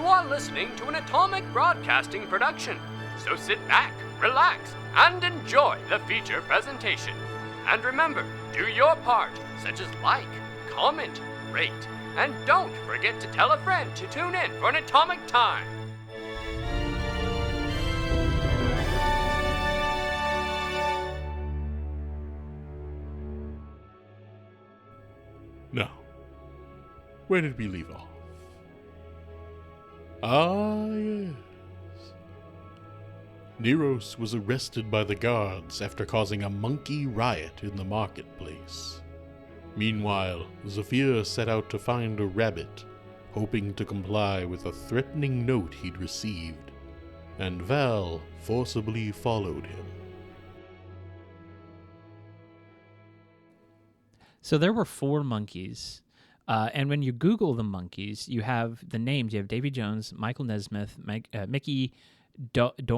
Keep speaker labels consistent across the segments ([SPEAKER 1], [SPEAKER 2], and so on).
[SPEAKER 1] You are listening to an Atomic Broadcasting production, so sit back, relax, and enjoy the feature presentation. And remember, do your part, such as like, comment, rate, and don't forget to tell a friend to tune in for an Atomic Time.
[SPEAKER 2] Now, where did we leave off? Ah, yes. Neros was arrested by the guards after causing a monkey riot in the marketplace. Meanwhile, Zephyr set out to find a rabbit, hoping to comply with a threatening note he'd received, and Val forcibly followed him.
[SPEAKER 3] So there were 4 monkeys. And when you Google the monkeys, you have the names. You have Davy Jones, Michael Nesmith, Mickey Dolenz,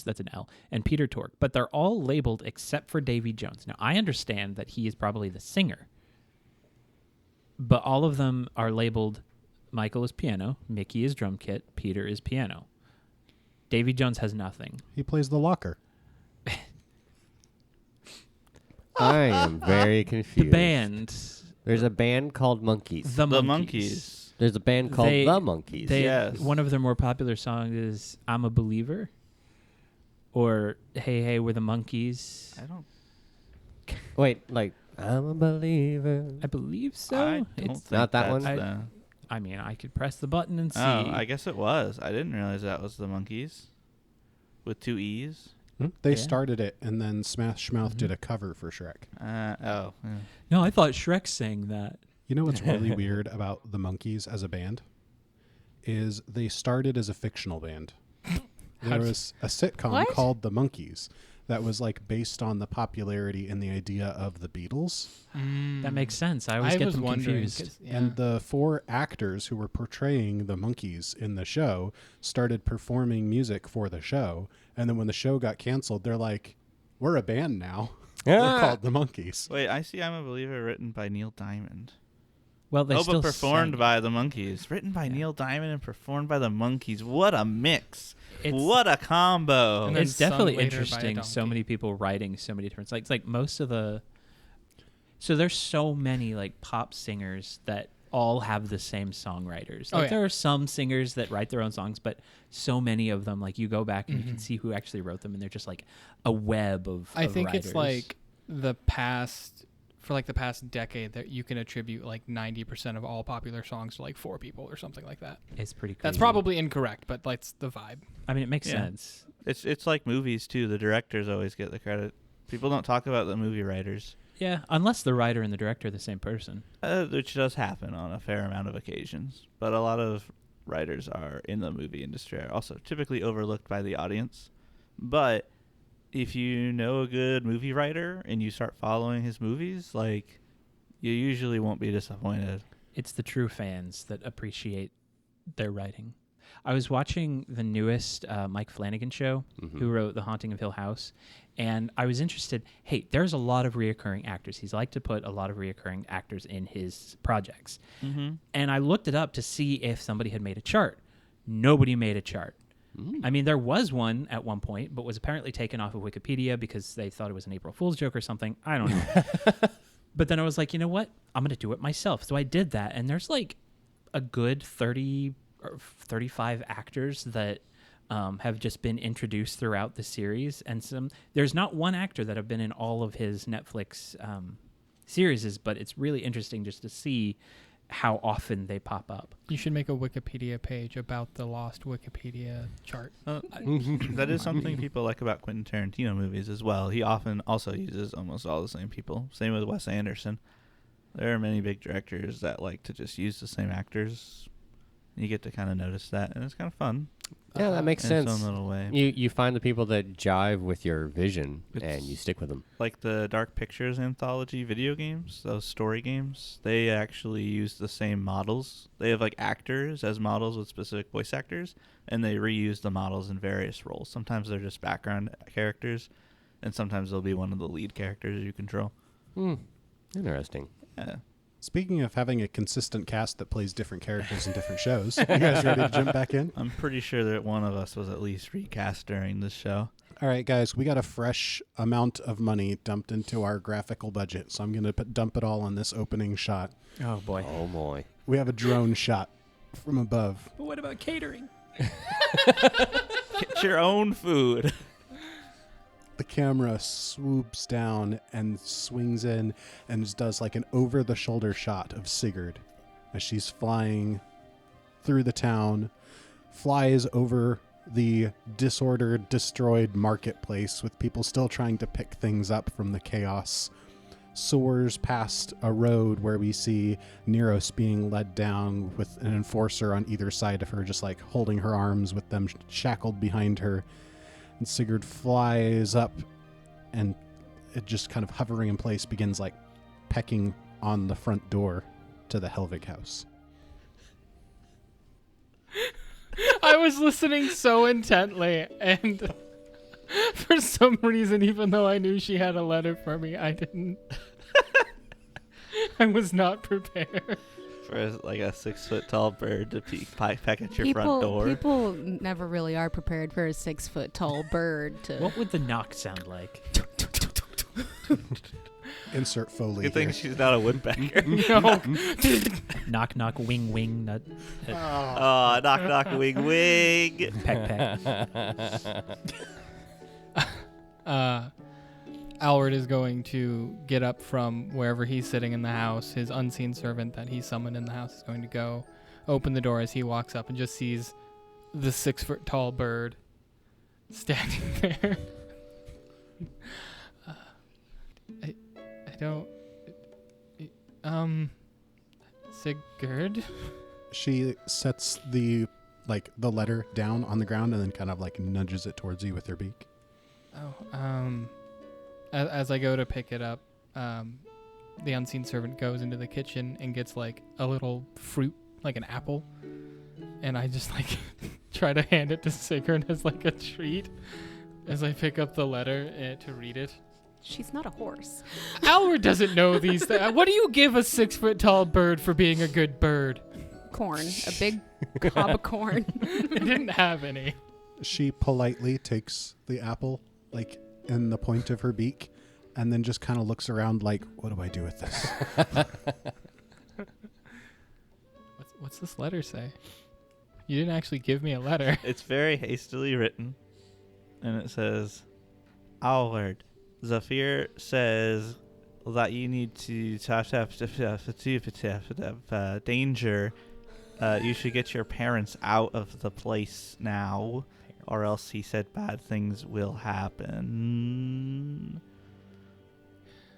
[SPEAKER 3] that's an L, and Peter Tork. But they're all labeled except for Davy Jones. Now, I understand that he is probably the singer. But all of them are labeled Michael is piano, Mickey is drum kit, Peter is piano. Davy Jones has nothing.
[SPEAKER 4] He plays the locker.
[SPEAKER 5] I am very confused.
[SPEAKER 3] The band.
[SPEAKER 5] There's a band called Monkeys.
[SPEAKER 3] The
[SPEAKER 6] The
[SPEAKER 3] Monkeys.
[SPEAKER 6] Monkeys.
[SPEAKER 5] There's a band called The Monkeys.
[SPEAKER 6] Yes.
[SPEAKER 3] One of their more popular songs is I'm a Believer. Or Hey, Hey, We're the Monkeys.
[SPEAKER 6] I don't.
[SPEAKER 5] Wait, like, I'm a believer.
[SPEAKER 3] I believe so.
[SPEAKER 6] I don't
[SPEAKER 3] It's
[SPEAKER 6] think
[SPEAKER 5] not that
[SPEAKER 6] that's
[SPEAKER 5] one?
[SPEAKER 6] the-
[SPEAKER 3] I mean, I could press the button and see.
[SPEAKER 6] Oh, I guess it was. I didn't realize that was the Monkeys. With 2 E's.
[SPEAKER 4] They
[SPEAKER 3] Yeah.
[SPEAKER 4] started it, and then Smash Mouth did a cover for Shrek.
[SPEAKER 6] Yeah.
[SPEAKER 3] No, I thought Shrek sang that.
[SPEAKER 4] You know what's really weird about the Monkees as a band? Is they started as a fictional band. There was a sitcom
[SPEAKER 7] What?
[SPEAKER 4] called The Monkees that was like based on the popularity and the idea of the Beatles.
[SPEAKER 3] That makes sense. I always get
[SPEAKER 7] was
[SPEAKER 3] them
[SPEAKER 7] wondering,
[SPEAKER 3] confused.
[SPEAKER 7] 'cause, yeah.
[SPEAKER 4] And the 4 actors who were portraying the Monkees in the show started performing music for the show. And then when the show got canceled, they're like, we're a band now. We're called the Monkees.
[SPEAKER 6] Wait, I see I'm a Believer written by Neil Diamond.
[SPEAKER 3] Well, they
[SPEAKER 6] But
[SPEAKER 3] still
[SPEAKER 6] performed
[SPEAKER 3] sang it.
[SPEAKER 6] by the Monkeys. Written by Neil Diamond and performed by the Monkeys. What a mix.
[SPEAKER 3] It's-
[SPEAKER 6] What a combo.
[SPEAKER 7] And then
[SPEAKER 3] It's definitely
[SPEAKER 7] sung later by a
[SPEAKER 3] interesting. So
[SPEAKER 7] donkey.
[SPEAKER 3] many people writing so many different. It's like most of the. So there's so many like pop singers that all have the same songwriters.
[SPEAKER 7] Oh,
[SPEAKER 3] Like
[SPEAKER 7] yeah.
[SPEAKER 3] there are some singers that write their own songs, but so many of them, like you go back and you
[SPEAKER 7] Mm-hmm.
[SPEAKER 3] can see who actually wrote them, and they're just like a web of.
[SPEAKER 7] I
[SPEAKER 3] of
[SPEAKER 7] think
[SPEAKER 3] writers.
[SPEAKER 7] it's like the past decade that you can attribute like 90% of all popular songs to like 4 people or something like that.
[SPEAKER 3] It's pretty. Crazy.
[SPEAKER 7] That's probably incorrect, but that's the vibe.
[SPEAKER 3] I mean, it makes
[SPEAKER 6] Yeah.
[SPEAKER 3] sense.
[SPEAKER 6] It's like movies, too. The directors always get the credit. People don't talk about the movie writers,
[SPEAKER 3] Yeah, unless the writer and the director are the same person.
[SPEAKER 6] which does happen on a fair amount of occasions. But a lot of writers are in the movie industry are also typically overlooked by the audience. But if you know a good movie writer and you start following his movies, like, you usually won't be disappointed.
[SPEAKER 3] It's the true fans that appreciate their writing. I was watching the newest Mike Flanagan show, who wrote The Haunting of Hill House, and I was interested. Hey, there's a lot of reoccurring actors. He's like to put a lot of reoccurring actors in his projects.
[SPEAKER 6] Mm-hmm.
[SPEAKER 3] And I looked it up to see if somebody had made a chart. Nobody made a chart. I mean, there was one at one point, but was apparently taken off of Wikipedia because they thought it was an April Fool's joke or something. I don't know. But then I was like, you know what? I'm going to do it myself. So I did that. And there's like a good 30 or 35 actors that have just been introduced throughout the series. And there's not one actor that have been in all of his Netflix series, but it's really interesting just to see how often they pop up.
[SPEAKER 7] You should make a Wikipedia page about the lost Wikipedia chart.
[SPEAKER 6] That is something people like about Quentin Tarantino movies as well. He often also uses almost all the same people. Same with Wes Anderson. There are many big directors that like to just use the same actors. You get to kind of notice that, and it's kind of fun.
[SPEAKER 5] Yeah, that makes
[SPEAKER 6] in its
[SPEAKER 5] sense.
[SPEAKER 6] own little way.
[SPEAKER 5] You find the people that jive with your vision, and
[SPEAKER 6] It's-
[SPEAKER 5] you stick with them.
[SPEAKER 6] Like the Dark Pictures anthology video games, those story games, they actually use the same models. They have like actors as models with specific voice actors, and they reuse the models in various roles. Sometimes they're just background characters, and sometimes they'll be one of the lead characters you control.
[SPEAKER 5] Interesting.
[SPEAKER 6] Yeah.
[SPEAKER 4] Speaking of having a consistent cast that plays different characters in different shows, you guys ready to jump back in?
[SPEAKER 6] I'm pretty sure that one of us was at least recast during this show.
[SPEAKER 4] All right, guys, we got a fresh amount of money dumped into our graphical budget, so I'm going to dump it all on this opening shot.
[SPEAKER 3] Oh boy.
[SPEAKER 5] Oh boy.
[SPEAKER 4] We have a drone shot from above.
[SPEAKER 3] But what about catering?
[SPEAKER 6] Get your own food.
[SPEAKER 4] The camera swoops down and swings in and does like an over-the-shoulder shot of Sigurd as she's flying through the town, flies over the disordered, destroyed marketplace with people still trying to pick things up from the chaos, soars past a road where we see Neros being led down with an enforcer on either side of her, just like holding her arms with them shackled behind her. And Sigurd flies up and it just kind of hovering in place begins like pecking on the front door to the Helvig house.
[SPEAKER 7] I was listening so intently, and for some reason, even though I knew she had a letter for me, I didn't. I was not prepared.
[SPEAKER 6] For like a 6-foot-tall bird to peck at your front door.
[SPEAKER 8] People never really are prepared for a 6-foot-tall bird to.
[SPEAKER 3] What would the knock sound like?
[SPEAKER 4] Insert Foley.
[SPEAKER 6] Good thing
[SPEAKER 4] here.
[SPEAKER 6] she's not a woodpecker.
[SPEAKER 7] No.
[SPEAKER 3] Knock, knock, wing, wing, nut,
[SPEAKER 6] Oh, knock, knock, wing, wing.
[SPEAKER 3] peck, peck.
[SPEAKER 7] Alward is going to get up from wherever he's sitting in the house. His unseen servant that he summoned in the house is going to go open the door as he walks up and just sees the 6-foot-tall bird standing there. I don't. Sigurd?
[SPEAKER 4] She sets the letter down on the ground and then kind of like nudges it towards you with her beak.
[SPEAKER 7] Oh, as I go to pick it up, the unseen servant goes into the kitchen and gets like a little fruit, like an apple, and I just like try to hand it to Sigurd as like a treat as I pick up the letter to read it.
[SPEAKER 8] She's not a horse.
[SPEAKER 7] Alward doesn't know these things. What do you give a 6-foot-tall bird for being a good bird?
[SPEAKER 8] Corn. A big cob of corn.
[SPEAKER 7] I didn't have any.
[SPEAKER 4] She politely takes the apple like in the point of her beak and then just kind of looks around like, what do I do with this?
[SPEAKER 7] What's this letter say? You didn't actually give me a letter.
[SPEAKER 6] It's very hastily written, and it says, Alward, Zafir says that you need to danger. You should get your parents out of the place now, or else he said bad things will happen.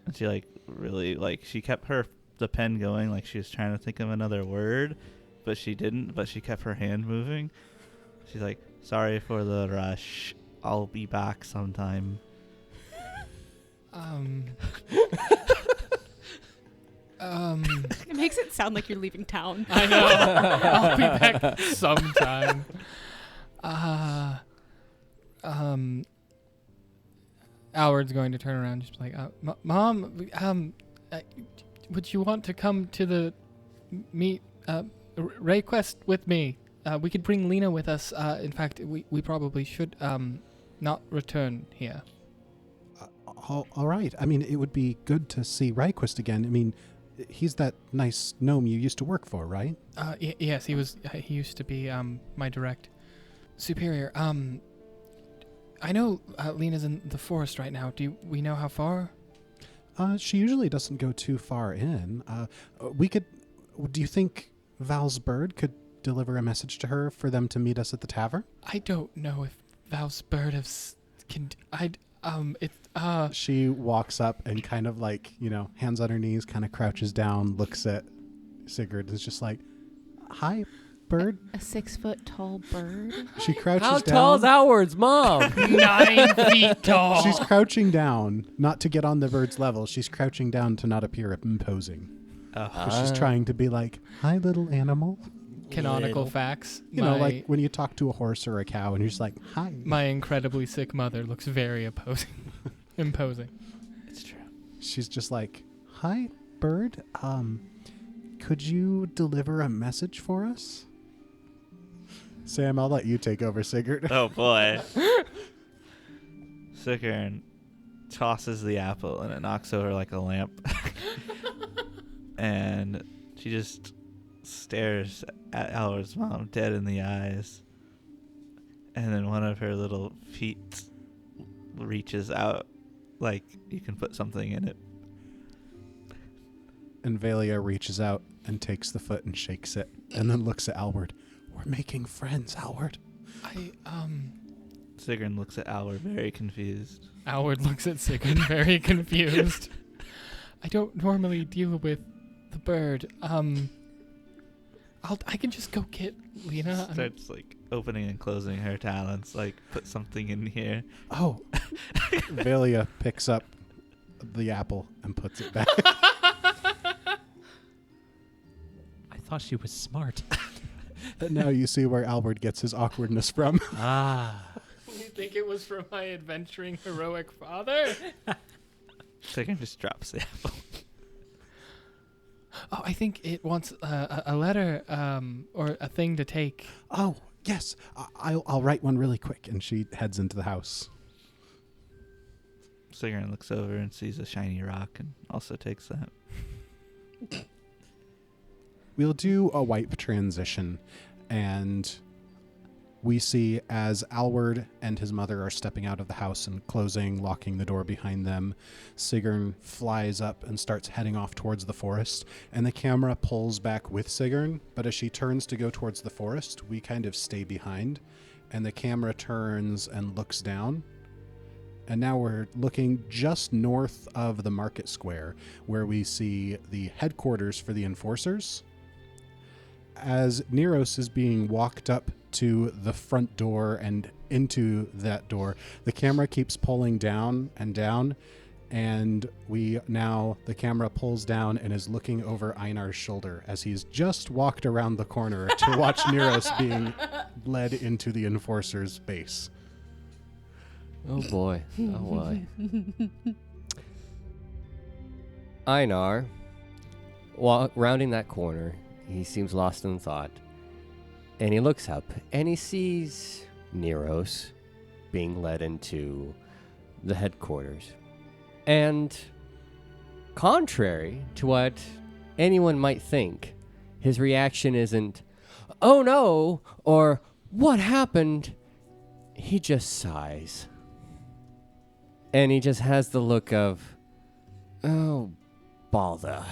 [SPEAKER 6] And she she kept the pen going, like she was trying to think of another word, but she didn't, but she kept her hand moving. She's like, sorry for the rush. I'll be back sometime.
[SPEAKER 8] It makes it sound like you're leaving town.
[SPEAKER 7] I know. I'll be back sometime. Alward's going to turn around and just be like, Mom, would you want to come to the meet Rayquest with me? We could bring Lena with us. In fact, we probably should not return here.
[SPEAKER 4] All right. I mean, it would be good to see Rayquest again. I mean, he's that nice gnome you used to work for, right?
[SPEAKER 7] Yes, he was. He used to be my direct superior. I know Lena's in the forest right now. Do we know how far?
[SPEAKER 4] She usually doesn't go too far in. Do you think Val's bird could deliver a message to her for them to meet us at the tavern?
[SPEAKER 7] I don't know if Val's bird can.
[SPEAKER 4] She walks up and kind of like, hands on her knees, kind of crouches down, looks at Sigurd, and is just like, hi, bird.
[SPEAKER 8] A 6-foot-tall bird?
[SPEAKER 4] She crouches
[SPEAKER 5] How
[SPEAKER 4] down.
[SPEAKER 5] tall is Alward's mom?
[SPEAKER 7] 9 feet tall.
[SPEAKER 4] She's crouching down, not to get on the bird's level. She's crouching down to not appear imposing. She's trying to be like, hi, little animal.
[SPEAKER 7] Canonical facts.
[SPEAKER 4] You know, like when you talk to a horse or a cow and you're just like, hi.
[SPEAKER 7] My incredibly sick mother looks very imposing.
[SPEAKER 6] It's true.
[SPEAKER 4] She's just like, hi, bird. could you deliver a message for us? Sam, I'll let you take over, Sigurd.
[SPEAKER 6] Oh boy. Sigrun tosses the apple and it knocks over like a lamp. And she just stares at Alward's mom dead in the eyes. And then one of her little feet reaches out like you can put something in it.
[SPEAKER 4] And Valia reaches out and takes the foot and shakes it, and then looks at Alward. We're making friends, Alward.
[SPEAKER 6] Sigrun looks at Alward very confused.
[SPEAKER 7] Alward looks at Sigrun very confused. I don't normally deal with the bird. I can just go get Lena.
[SPEAKER 6] Starts like opening and closing her talons, like put something in here.
[SPEAKER 4] Oh. Valia picks up the apple and puts it back.
[SPEAKER 3] I thought she was smart.
[SPEAKER 4] And now you see where Alward gets his awkwardness from.
[SPEAKER 7] You think it was from my adventuring heroic father?
[SPEAKER 6] Sigrun just drops the apple.
[SPEAKER 7] Oh, I think it wants a letter or a thing to take.
[SPEAKER 4] Oh, yes. I'll write one really quick. And she heads into the house.
[SPEAKER 6] Sigrun looks over and sees a shiny rock and also takes that.
[SPEAKER 4] We'll do a wipe transition, and we see as Alward and his mother are stepping out of the house and closing, locking the door behind them, Sigrun flies up and starts heading off towards the forest, and the camera pulls back with Sigrun, but as she turns to go towards the forest, we kind of stay behind, and the camera turns and looks down. And now we're looking just north of the market square, where we see the headquarters for the Enforcers. As Neros is being walked up to the front door and into that door, the camera keeps pulling down, and the camera pulls down and is looking over Einar's shoulder as he's just walked around the corner to watch Neros being led into the Enforcer's base.
[SPEAKER 5] Oh boy. Oh boy. Einar, rounding that corner, he seems lost in thought. And he looks up and he sees Neros being led into the headquarters. And contrary to what anyone might think, his reaction isn't, "Oh no," or "What happened?" He just sighs. And he just has the look of, "Oh, bother."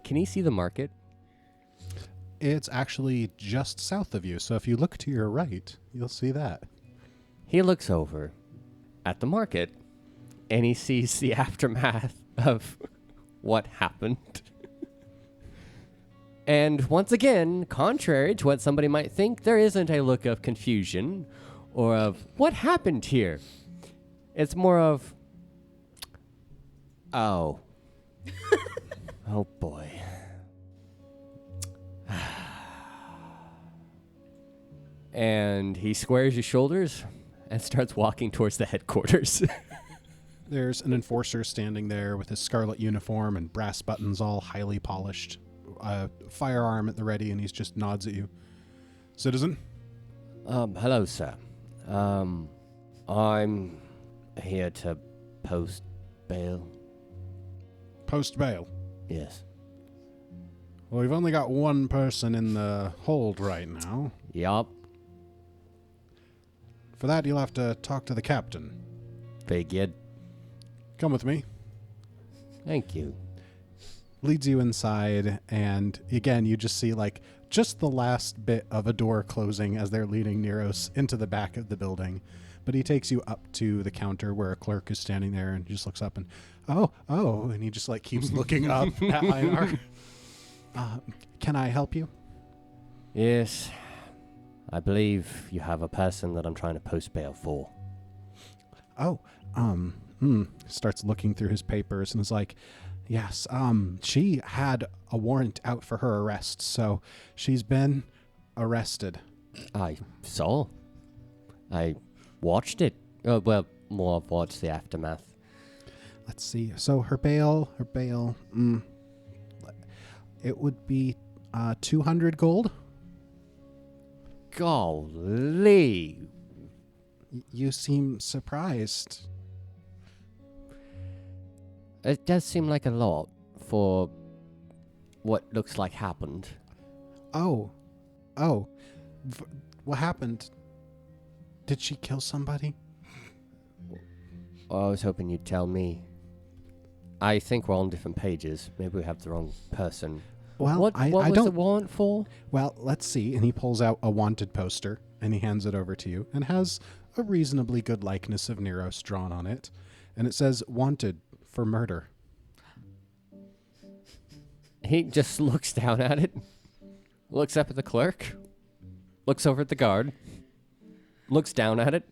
[SPEAKER 5] Can he see the market?
[SPEAKER 4] It's actually just south of you, so if you look to your right, you'll see that.
[SPEAKER 5] He looks over at the market, and he sees the aftermath of what happened. And once again, contrary to what somebody might think, there isn't a look of confusion or of what happened here. It's more of, oh. Oh boy. And he squares his shoulders and starts walking towards the headquarters.
[SPEAKER 4] There's an enforcer standing there with his scarlet uniform and brass buttons all highly polished. A firearm at the ready, and he just nods at you. Citizen?
[SPEAKER 5] Hello, sir. I'm here to post bail.
[SPEAKER 4] Post bail.
[SPEAKER 5] Yes.
[SPEAKER 4] Well, we've only got one person in the hold right now.
[SPEAKER 5] Yup.
[SPEAKER 4] For that, you'll have to talk to the captain.
[SPEAKER 5] Figured.
[SPEAKER 4] Come with me.
[SPEAKER 5] Thank you.
[SPEAKER 4] Leads you inside, and again, you just see just the last bit of a door closing as they're leading Neros into the back of the building. But he takes you up to the counter where a clerk is standing there and just looks up and, oh, and he just keeps looking up at Einar. Can I help you?
[SPEAKER 5] Yes. I believe you have a person that I'm trying to post bail for.
[SPEAKER 4] Oh, starts looking through his papers and is like, yes, she had a warrant out for her arrest, so she's been arrested.
[SPEAKER 5] I saw. I watched it. Oh, well, more of watched the aftermath.
[SPEAKER 4] Let's see. So her bail, It would be 200 gold.
[SPEAKER 5] Golly.
[SPEAKER 4] You seem surprised.
[SPEAKER 5] It does seem like a lot for what looks like happened.
[SPEAKER 4] Oh. What happened? Did she kill somebody?
[SPEAKER 5] I was hoping you'd tell me. I think we're on different pages. Maybe we have the wrong person.
[SPEAKER 4] Well,
[SPEAKER 5] what
[SPEAKER 4] I
[SPEAKER 5] was
[SPEAKER 4] don't.
[SPEAKER 5] the warrant for?
[SPEAKER 4] Well, let's see. And he pulls out a wanted poster and he hands it over to you and has a reasonably good likeness of Neros drawn on it. And it says, wanted for murder.
[SPEAKER 5] He just looks down at it, looks up at the clerk, looks over at the guard, looks down at it.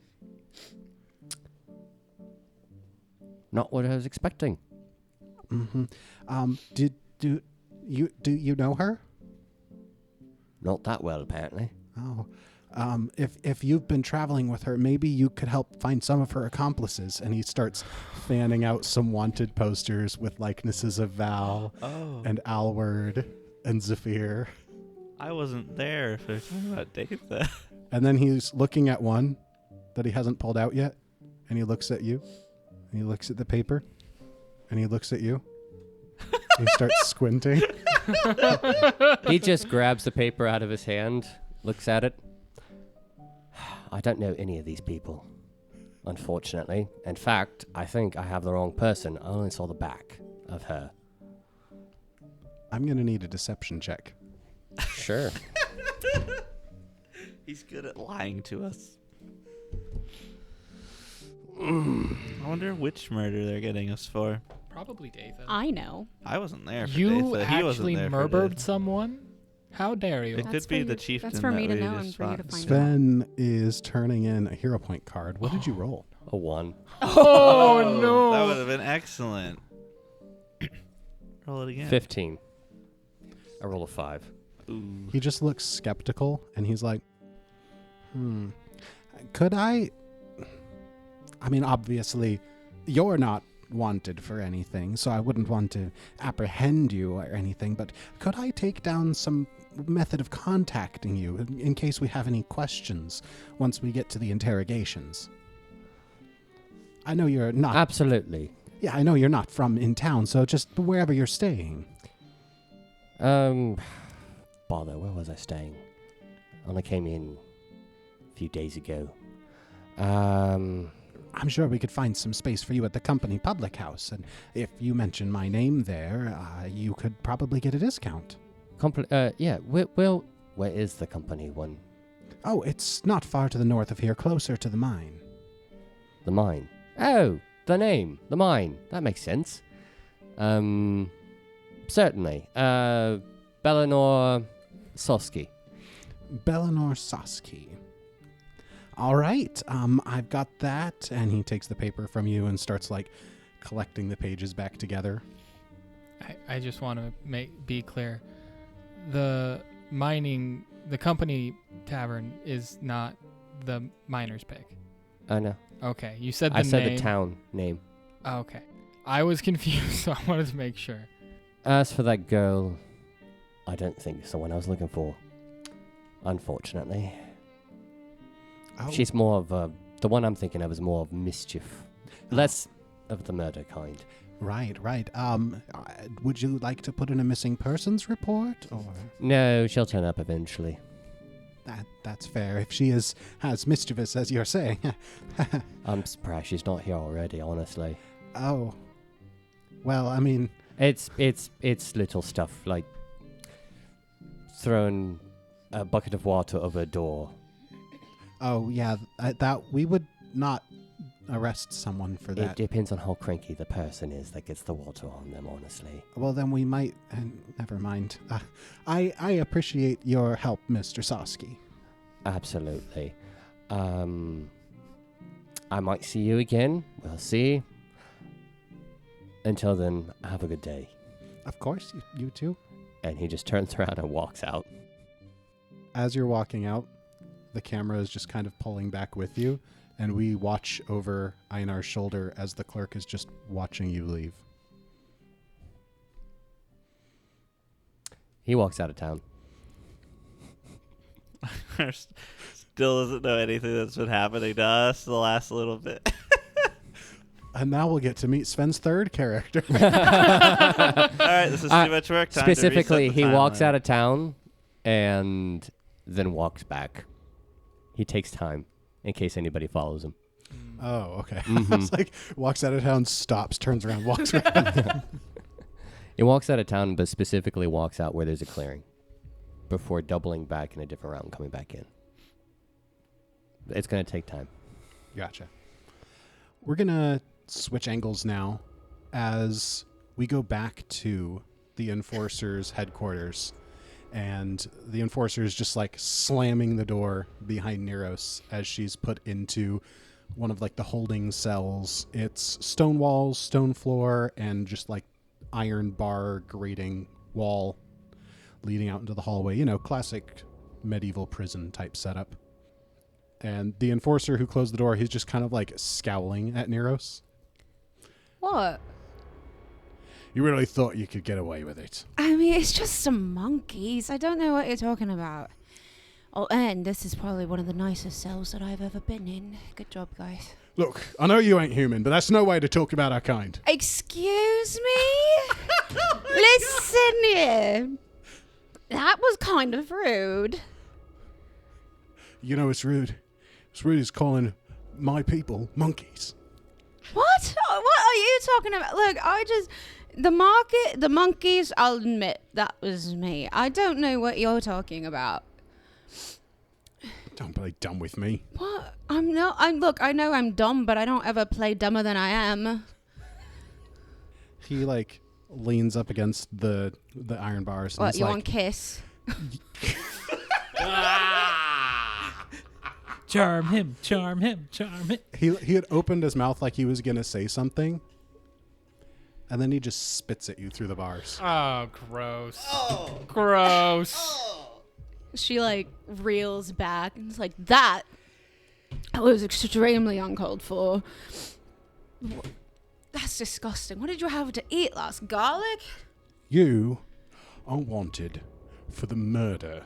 [SPEAKER 5] Not what I was expecting.
[SPEAKER 4] Mm-hmm. Do you know her?
[SPEAKER 5] Not that well, apparently.
[SPEAKER 4] Oh. If you've been traveling with her, maybe you could help find some of her accomplices. And he starts fanning out some wanted posters with likenesses of Val and Alward and Zephyr.
[SPEAKER 6] I wasn't there if they're talking about Dave.
[SPEAKER 4] And then he's looking at one that he hasn't pulled out yet. And he looks at you. And he looks at the paper. And he looks at you. He starts squinting.
[SPEAKER 5] He just grabs the paper out of his hand, looks at it. I don't know any of these people, unfortunately. In fact, I think I have the wrong person. I only saw the back of her.
[SPEAKER 4] I'm going to need a deception check.
[SPEAKER 5] Sure.
[SPEAKER 6] He's good at lying to us. I wonder which murder they're getting us for.
[SPEAKER 7] Probably Dathan.
[SPEAKER 8] I know.
[SPEAKER 6] I wasn't there for
[SPEAKER 7] You
[SPEAKER 6] Dathan. He wasn't
[SPEAKER 7] actually
[SPEAKER 6] there for
[SPEAKER 7] murdered
[SPEAKER 6] Dathan.
[SPEAKER 7] someone? How dare you?
[SPEAKER 6] It
[SPEAKER 8] That's
[SPEAKER 6] could be
[SPEAKER 8] for
[SPEAKER 6] the
[SPEAKER 8] you-
[SPEAKER 6] chieftain.
[SPEAKER 8] that's for me
[SPEAKER 6] that
[SPEAKER 8] to
[SPEAKER 6] we
[SPEAKER 8] know
[SPEAKER 6] just
[SPEAKER 8] and for you to
[SPEAKER 6] fought.
[SPEAKER 8] find out.
[SPEAKER 4] Sven is turning in a hero point card. What did you roll?
[SPEAKER 5] A 1.
[SPEAKER 7] Oh, no.
[SPEAKER 6] That would have been excellent. Roll it again.
[SPEAKER 5] 15. I roll a 5.
[SPEAKER 6] Ooh.
[SPEAKER 4] He just looks skeptical and he's like, could I mean, obviously, you're not wanted for anything, so I wouldn't want to apprehend you or anything, but could I take down some method of contacting you in case we have any questions once we get to the interrogations? I know you're not.
[SPEAKER 5] Absolutely.
[SPEAKER 4] Yeah, I know you're not from in town, so just wherever you're staying.
[SPEAKER 5] Bother, where was I staying? I only came in a few days ago.
[SPEAKER 4] I'm sure we could find some space for you at the company public house, and if you mention my name there, you could probably get a discount.
[SPEAKER 5] Yeah, where is the company one?
[SPEAKER 4] Oh, it's not far to the north of here, closer to the mine.
[SPEAKER 5] The mine. Oh, the name. The mine. That makes sense. Certainly. Belenor Soski.
[SPEAKER 4] Belenor Soski. All right, I've got that. And he takes the paper from you and starts, collecting the pages back together.
[SPEAKER 7] I just want to be clear. The company tavern is not the miner's pick.
[SPEAKER 5] I know.
[SPEAKER 7] Okay, you said the
[SPEAKER 5] I said
[SPEAKER 7] name.
[SPEAKER 5] the town name.
[SPEAKER 7] Okay. I was confused, so I wanted to make sure.
[SPEAKER 5] As for that girl, I don't think it's the one I was looking for. Unfortunately.
[SPEAKER 4] Oh,
[SPEAKER 5] She's more of the one I'm thinking of is more of mischief. Less of the murder kind.
[SPEAKER 4] right. Would you like to put in a missing persons report, or
[SPEAKER 5] No, she'll turn up eventually.
[SPEAKER 4] that's fair if she is as mischievous as you're saying?
[SPEAKER 5] I'm surprised she's not here already, honestly.
[SPEAKER 4] Oh, well, I mean,
[SPEAKER 5] It's little stuff like throwing a bucket of water over a door.
[SPEAKER 4] oh yeah, that we would not arrest someone for
[SPEAKER 5] It
[SPEAKER 4] that.
[SPEAKER 5] depends on how cranky the person is that gets the water on them, honestly.
[SPEAKER 4] Well, then we might. Never mind. I appreciate your help, Mr. Soski.
[SPEAKER 5] Absolutely. I might see you again. We'll see. Until then, have a good day.
[SPEAKER 4] Of course, you too.
[SPEAKER 5] And he just turns around and walks out.
[SPEAKER 4] As you're walking out, the camera is just kind of pulling back with you, and we watch over Einar's shoulder as the clerk is just watching you leave.
[SPEAKER 5] He walks out of town.
[SPEAKER 6] Still doesn't know anything that's been happening to us the last little bit.
[SPEAKER 4] And now we'll get to meet Sven's third character.
[SPEAKER 6] All right, this is too much work. Time
[SPEAKER 5] Specifically,
[SPEAKER 6] to reset the
[SPEAKER 5] he walks
[SPEAKER 6] timeline.
[SPEAKER 5] out of town and then walks back. He takes time in case anybody follows him.
[SPEAKER 4] Oh, okay.
[SPEAKER 5] Mhm.
[SPEAKER 4] It's like walks out of town, stops, turns around, walks back.
[SPEAKER 5] He walks out of town, but specifically walks out where there's a clearing before doubling back in a different route and coming back in. It's going to take time.
[SPEAKER 4] Gotcha. We're going to switch angles now as we go back to the Enforcer's headquarters. And the Enforcer is just like slamming the door behind Neros as she's put into one of like the holding cells. It's stone walls, stone floor, and just like iron bar grating wall leading out into the hallway. You know, classic medieval prison type setup. And the Enforcer who closed the door, he's just kind of like scowling at Neros.
[SPEAKER 8] What?
[SPEAKER 4] You really thought you could get away with it?
[SPEAKER 8] I mean, it's just some monkeys. I don't know what you're talking about. Oh, and this is probably one of the nicest cells that I've ever been in. Good job, guys.
[SPEAKER 4] Look, I know you ain't human, but that's no way to talk about our kind.
[SPEAKER 8] Excuse me? Listen here. That was kind of rude.
[SPEAKER 4] You know it's rude. It's rude as calling my people monkeys.
[SPEAKER 8] What? What are you talking about? Look, the monkeys, I'll admit, that was me. I don't know what you're talking about.
[SPEAKER 4] Don't play dumb with me.
[SPEAKER 8] What? Look, I know I'm dumb, but I don't ever play dumber than I am.
[SPEAKER 4] He like leans up against the iron bars. And
[SPEAKER 8] What,
[SPEAKER 4] he's
[SPEAKER 8] you
[SPEAKER 4] like,
[SPEAKER 8] want kiss?
[SPEAKER 3] Charm him, charm him, charm him.
[SPEAKER 4] He had opened his mouth like he was gonna say something, and then he just spits at you through the bars.
[SPEAKER 7] Oh, gross. Gross.
[SPEAKER 8] She like reels back and it's like, that was extremely uncalled for. That's disgusting. What did you have to eat last? Garlic?
[SPEAKER 4] You are wanted for the murder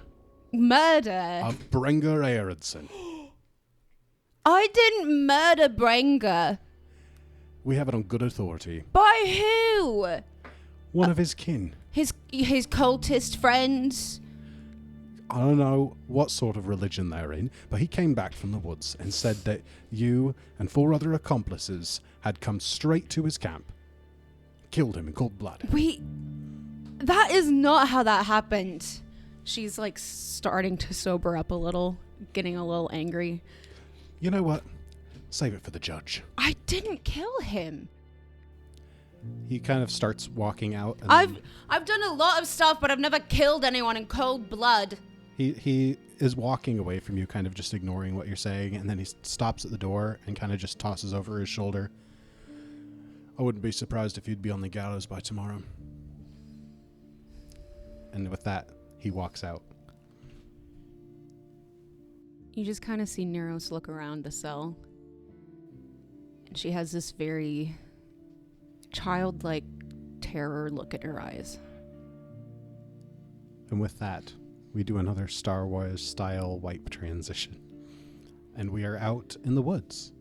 [SPEAKER 8] Murder?
[SPEAKER 4] of Brengar Aronson.
[SPEAKER 8] I didn't murder Brengar.
[SPEAKER 4] We have it on good authority.
[SPEAKER 8] By who?
[SPEAKER 4] One of his kin.
[SPEAKER 8] His cultist friends?
[SPEAKER 4] I don't know what sort of religion they're in, but he came back from the woods and said that you and 4 other accomplices had come straight to his camp, killed him in cold blood.
[SPEAKER 8] That is not how that happened. She's like starting to sober up a little, getting a little angry.
[SPEAKER 4] You know what? Save it for the judge.
[SPEAKER 8] I didn't kill him.
[SPEAKER 4] He kind of starts walking out. And
[SPEAKER 8] I've done a lot of stuff, but I've never killed anyone in cold blood.
[SPEAKER 4] He is walking away from you, kind of just ignoring what you're saying, and then he stops at the door and kind of just tosses over his shoulder. I wouldn't be surprised if you'd be on the gallows by tomorrow. And with that, he walks out.
[SPEAKER 8] You just kind of see Neros look around the cell. And she has this very childlike terror look in her eyes.
[SPEAKER 4] And with that, we do another Star Wars style wipe transition. And we are out in the woods.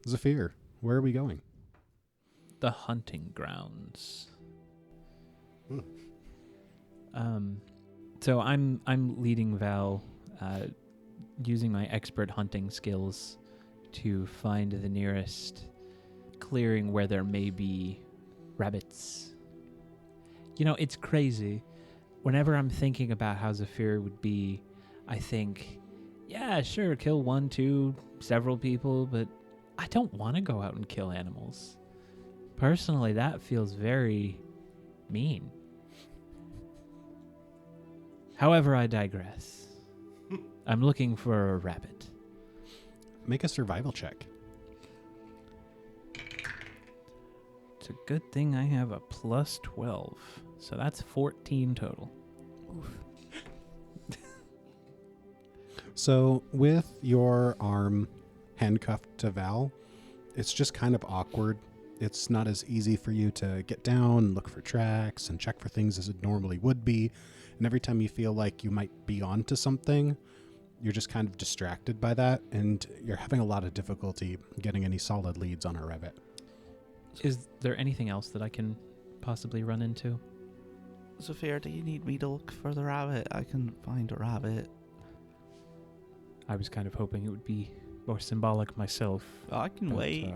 [SPEAKER 4] Zafir, where are we going?
[SPEAKER 3] The hunting grounds. So I'm leading Val, using my expert hunting skills to find the nearest clearing where there may be rabbits. You know, it's crazy. Whenever I'm thinking about how Zafir would be, I think, yeah, sure, kill 1, 2, several people, but I don't want to go out and kill animals. Personally, that feels very mean. However, I digress. I'm looking for a rabbit.
[SPEAKER 4] Make a survival check.
[SPEAKER 3] It's a good thing I have a plus 12. So that's 14 total.
[SPEAKER 4] So with your arm handcuffed to Val, it's just kind of awkward It's not as easy for you to get down and look for tracks and check for things as it normally would be. And every time you feel like you might be onto something, you're just kind of distracted by that, and you're having a lot of difficulty getting any solid leads on a rabbit.
[SPEAKER 3] Is there anything else that I can possibly run into?
[SPEAKER 6] Zafir, do you need me to look for the rabbit? I can find a rabbit.
[SPEAKER 3] I was kind of hoping it would be more symbolic myself.
[SPEAKER 6] I can
[SPEAKER 3] but,
[SPEAKER 6] wait.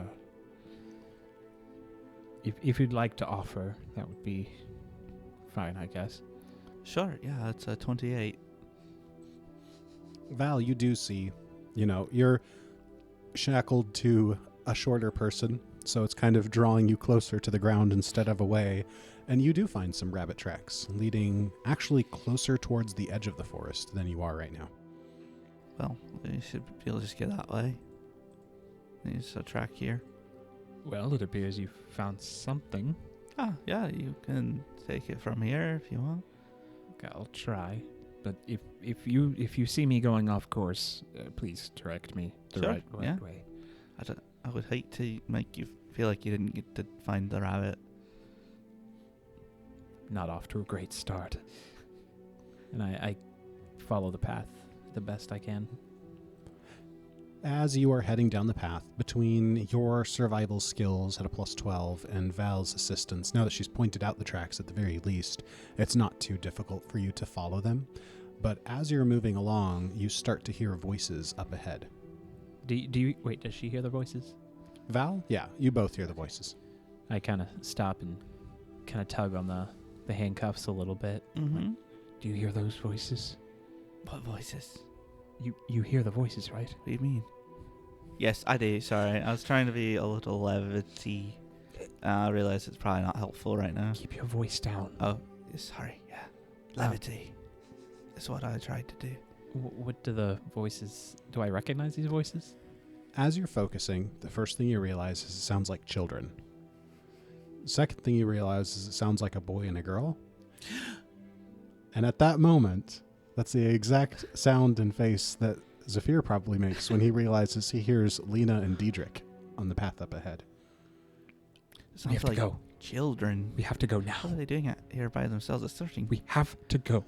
[SPEAKER 3] If you'd like to offer, that would be fine, I guess.
[SPEAKER 6] Sure, yeah, it's a 28.
[SPEAKER 4] Val, you do see, you're shackled to a shorter person, so it's kind of drawing you closer to the ground instead of away. And you do find some rabbit tracks leading actually closer towards the edge of the forest than you are right now.
[SPEAKER 6] Well, you should be able to just get that way. There's a track here.
[SPEAKER 3] Well, it appears you've found something.
[SPEAKER 6] Ah, yeah, you can take it from here if you want.
[SPEAKER 3] Okay, I'll try. But if you see me going off course, please direct me the
[SPEAKER 6] Sure,
[SPEAKER 3] right
[SPEAKER 6] yeah.
[SPEAKER 3] way.
[SPEAKER 6] I would hate to make you feel like you didn't get to find the rabbit.
[SPEAKER 3] Not off to a great start. And I follow the path the best I can.
[SPEAKER 4] As you are heading down the path, between your survival skills at a +12 and Val's assistance, now that she's pointed out the tracks at the very least, it's not too difficult for you to follow them. But as you're moving along, you start to hear voices up ahead.
[SPEAKER 3] Do you wait? Does she hear the voices?
[SPEAKER 4] Val? Yeah, you both hear the voices.
[SPEAKER 3] I kind of stop and kind of tug on the handcuffs a little bit.
[SPEAKER 6] Mm-hmm.
[SPEAKER 3] Do you hear those voices?
[SPEAKER 6] What voices?
[SPEAKER 3] You hear the voices, right?
[SPEAKER 6] What do you mean? Yes, I do. Sorry, I was trying to be a little levity. I realize it's probably not helpful right now.
[SPEAKER 3] Keep your voice down.
[SPEAKER 6] Oh, sorry. Yeah, levity. That's what I tried to do.
[SPEAKER 3] What do the voices... Do I recognize these voices?
[SPEAKER 4] As you're focusing, the first thing you realize is it sounds like children. Second thing you realize is it sounds like a boy and a girl. And at that moment, that's the exact sound and face that Zafir probably makes when he realizes he hears Lena and Diedrich on the path up ahead.
[SPEAKER 6] It sounds
[SPEAKER 3] We have
[SPEAKER 6] like
[SPEAKER 3] to go.
[SPEAKER 6] children.
[SPEAKER 3] We have to go
[SPEAKER 6] What
[SPEAKER 3] now.
[SPEAKER 6] are they doing out here by themselves? It's searching.
[SPEAKER 3] We have to go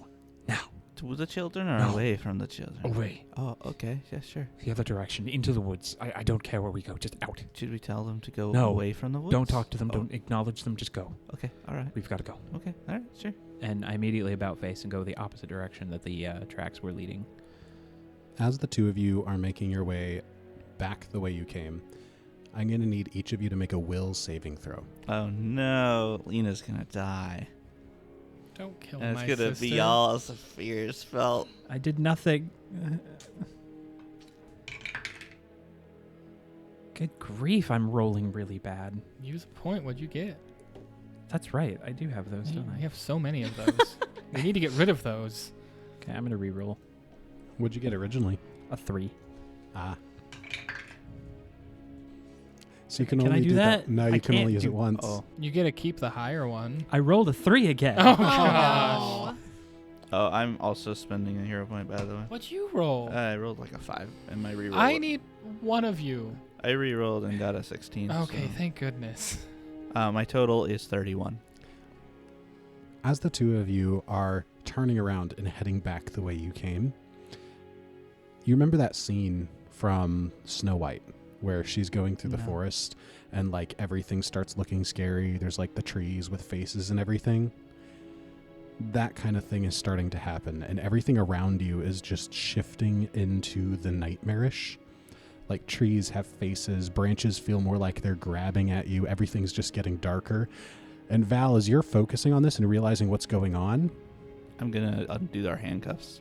[SPEAKER 3] now.
[SPEAKER 6] To the children or
[SPEAKER 3] No.
[SPEAKER 6] away from the children?
[SPEAKER 3] Away.
[SPEAKER 6] Oh, okay. Yeah, sure.
[SPEAKER 3] The other direction. Into the woods. I don't care where we go. Just out.
[SPEAKER 6] Should we tell them to go
[SPEAKER 3] No.
[SPEAKER 6] away from the woods?
[SPEAKER 3] Don't talk to them.
[SPEAKER 6] Oh,
[SPEAKER 3] Don't acknowledge them. Just go.
[SPEAKER 6] Okay, all right.
[SPEAKER 3] We've got to go.
[SPEAKER 6] Okay, all right, sure.
[SPEAKER 3] And I immediately about face and go the opposite direction that the tracks were leading.
[SPEAKER 4] As the two of you are making your way back the way you came, I'm going to need each of you to make a will saving throw.
[SPEAKER 6] Oh no, Lena's gonna die.
[SPEAKER 7] Don't kill
[SPEAKER 6] And
[SPEAKER 7] my
[SPEAKER 6] it's gonna
[SPEAKER 7] sister.
[SPEAKER 6] be all Saphir's fault.
[SPEAKER 3] I did nothing. Good grief, I'm rolling really bad.
[SPEAKER 7] Use a point. What'd you get?
[SPEAKER 3] That's right. I do have those, don't
[SPEAKER 7] I
[SPEAKER 3] I?
[SPEAKER 7] have so many of those. We need to get rid of those.
[SPEAKER 3] Okay, I'm going to re-roll.
[SPEAKER 4] What'd you get originally?
[SPEAKER 3] A 3.
[SPEAKER 4] Ah. So you can
[SPEAKER 3] Can I
[SPEAKER 4] only
[SPEAKER 3] do
[SPEAKER 4] that?
[SPEAKER 3] that?
[SPEAKER 4] No,
[SPEAKER 3] I
[SPEAKER 4] you can only
[SPEAKER 3] can't
[SPEAKER 4] use it
[SPEAKER 3] do-
[SPEAKER 4] once.
[SPEAKER 6] Oh.
[SPEAKER 7] You get to keep the higher one.
[SPEAKER 3] I rolled a 3 again.
[SPEAKER 7] Oh,
[SPEAKER 8] Oh,
[SPEAKER 7] gosh.
[SPEAKER 8] no.
[SPEAKER 6] Oh, I'm also spending a hero point, by the way.
[SPEAKER 7] What'd you roll?
[SPEAKER 6] I rolled like a 5 in my reroll.
[SPEAKER 7] I need one of you.
[SPEAKER 6] I rerolled and got a 16.
[SPEAKER 7] Okay,
[SPEAKER 6] so.
[SPEAKER 7] thank goodness.
[SPEAKER 6] My total is 31.
[SPEAKER 4] As the two of you are turning around and heading back the way you came, you remember that scene from Snow White where she's going through the
[SPEAKER 3] No.
[SPEAKER 4] forest and like everything starts looking scary. There's like the trees with faces and everything. That kind of thing is starting to happen, and everything around you is just shifting into the nightmarish. Like trees have faces, branches feel more like they're grabbing at you, everything's just getting darker. And Val, as you're focusing on this and realizing what's going on,
[SPEAKER 6] I'm gonna undo our handcuffs.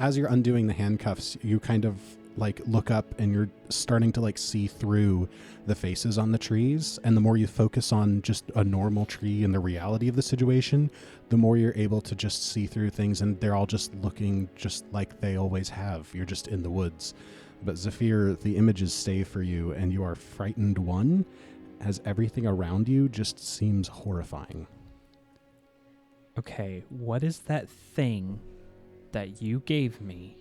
[SPEAKER 4] as you're undoing the handcuffs, you kind of like look up and you're starting to like see through the faces on the trees. And the more you focus on just a normal tree and the reality of the situation, the more you're able to just see through things, and they're all just looking just like they always have. You're just in the woods. But Zafir, the images stay for you, and you are frightened one, as everything around you just seems horrifying.
[SPEAKER 3] Okay, what is that thing that you gave me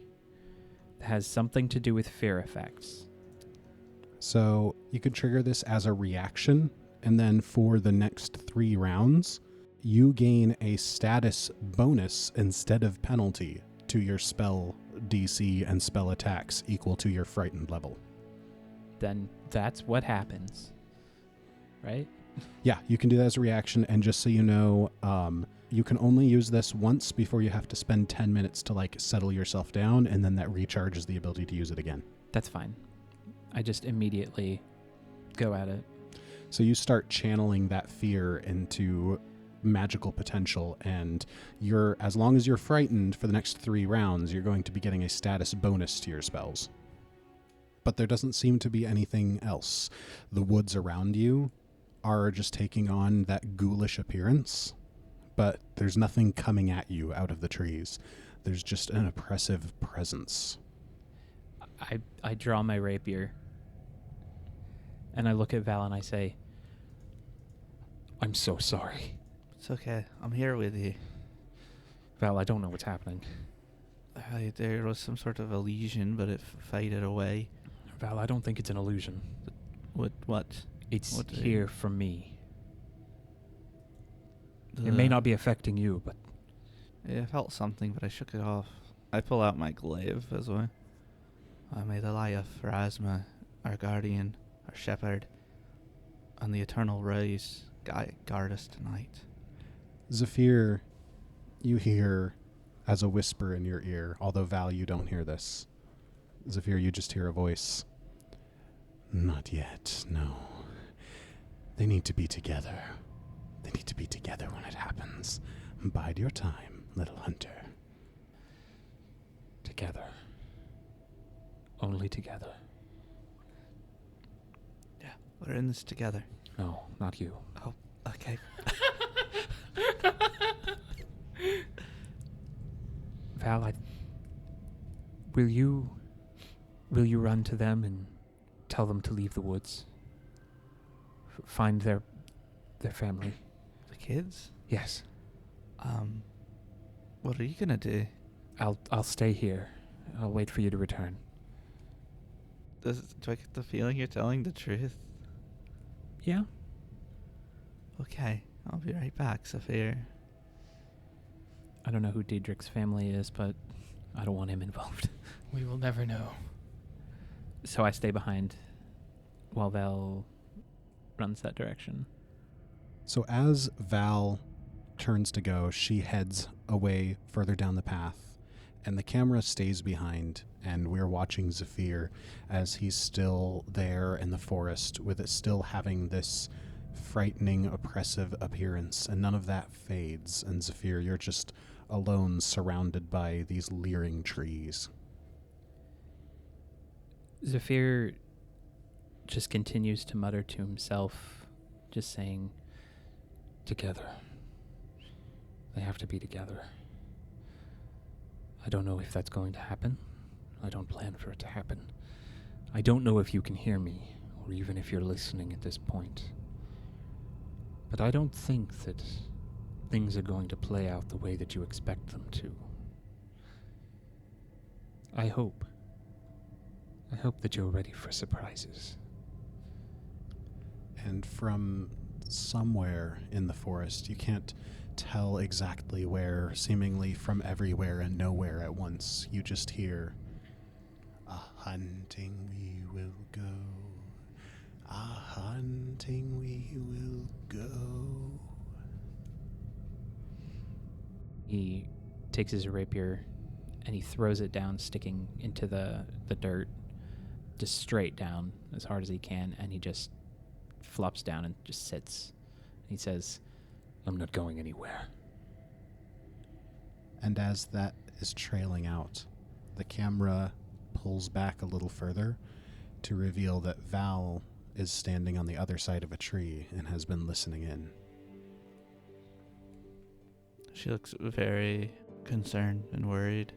[SPEAKER 3] that has something to do with fear effects?
[SPEAKER 4] So you could trigger this as a reaction And then for the next 3 rounds, you gain a status bonus instead of penalty to your spell DC and spell attacks equal to your frightened level.
[SPEAKER 3] Then that's what happens. Right?
[SPEAKER 4] Yeah, you can do that as a reaction. And just so you know, you can only use this once before you have to spend 10 minutes to like settle yourself down. And then that recharges the ability to use it again.
[SPEAKER 3] That's fine. I just immediately go at it.
[SPEAKER 4] So you start channeling that fear into magical potential, and as long as you're frightened for the next 3 rounds, you're going to be getting a status bonus to your spells. But there doesn't seem to be anything else. The woods around you are just taking on that ghoulish appearance, but there's nothing coming at you out of the trees. There's just an oppressive presence.
[SPEAKER 3] I draw my rapier, and I look at Val and I say, I'm so sorry.
[SPEAKER 6] It's okay. I'm here with you.
[SPEAKER 3] Val, I don't know what's happening.
[SPEAKER 6] There was some sort of illusion, but it faded away.
[SPEAKER 3] Val, I don't think it's an illusion.
[SPEAKER 6] What?
[SPEAKER 3] It's
[SPEAKER 6] What
[SPEAKER 3] here from me. It may not be affecting you, but...
[SPEAKER 6] Yeah, I felt something, but I shook it off. I pull out my glaive as well. May the light of Pharasma, our guardian, our shepherd, and the eternal rays guard us tonight.
[SPEAKER 4] Zephyr, you hear as a whisper in your ear, although Val, you don't hear this. Zephyr, you just hear a voice. Not yet, no. They need to be together. They need to be together when it happens. Bide your time, little hunter.
[SPEAKER 3] Together. Only together.
[SPEAKER 6] Yeah, we're in this together.
[SPEAKER 3] No, not you.
[SPEAKER 6] Oh, okay.
[SPEAKER 3] Val, will you run to them and tell them to leave the woods? Find their family.
[SPEAKER 6] The kids?
[SPEAKER 3] Yes.
[SPEAKER 6] What are you gonna do?
[SPEAKER 3] I'll stay here. I'll wait for you to return.
[SPEAKER 6] Do I get the feeling you're telling the truth?
[SPEAKER 3] Yeah.
[SPEAKER 6] Okay, I'll be right back, Zephyr.
[SPEAKER 3] I don't know who Diedrich's family is, but I don't want him involved.
[SPEAKER 7] We will never know.
[SPEAKER 3] So I stay behind while Val runs that direction.
[SPEAKER 4] So as Val turns to go, she heads away further down the path, and the camera stays behind, and we're watching Zephyr as he's still there in the forest, with it still having this frightening, oppressive appearance, and none of that fades. And Zephyr, you're just alone, surrounded by these leering trees.
[SPEAKER 3] Zephyr just continues to mutter to himself, just saying, together. They have to be together. I don't know if that's going to happen. I don't plan for it to happen. I don't know if you can hear me, or even if you're listening at this point. But I don't think that things are going to play out the way that you expect them to. I hope that you're ready for surprises.
[SPEAKER 4] And from somewhere in the forest, you can't tell exactly where, seemingly from everywhere and nowhere at once, you just hear, "A-hunting we will go, a-hunting we will go."
[SPEAKER 3] He takes his rapier and he throws it down, sticking into the dirt, just straight down as hard as he can, and he just flops down and just sits. He says, I'm not going anywhere.
[SPEAKER 4] And as that is trailing out, the camera pulls back a little further to reveal that Val is standing on the other side of a tree and has been listening in.
[SPEAKER 6] She looks very concerned and worried,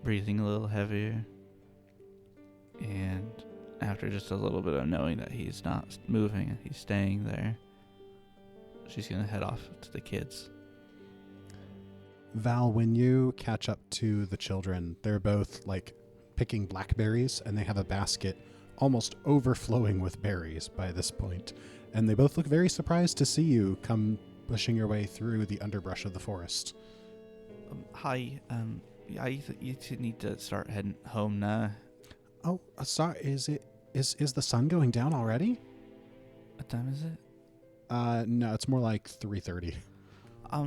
[SPEAKER 6] breathing a little heavier. And after just a little bit of knowing that he's not moving and he's staying there, she's going to head off to the kids.
[SPEAKER 4] Val, when you catch up to the children, they're both like picking blackberries, and they have a basket almost overflowing with berries by this point, and they both look very surprised to see you come pushing your way through the underbrush of the forest.
[SPEAKER 6] Hi. Yeah, you two need to start heading home now.
[SPEAKER 4] Oh, sorry. Is the sun going down already?
[SPEAKER 6] What time is it?
[SPEAKER 4] No, it's more like 3:30.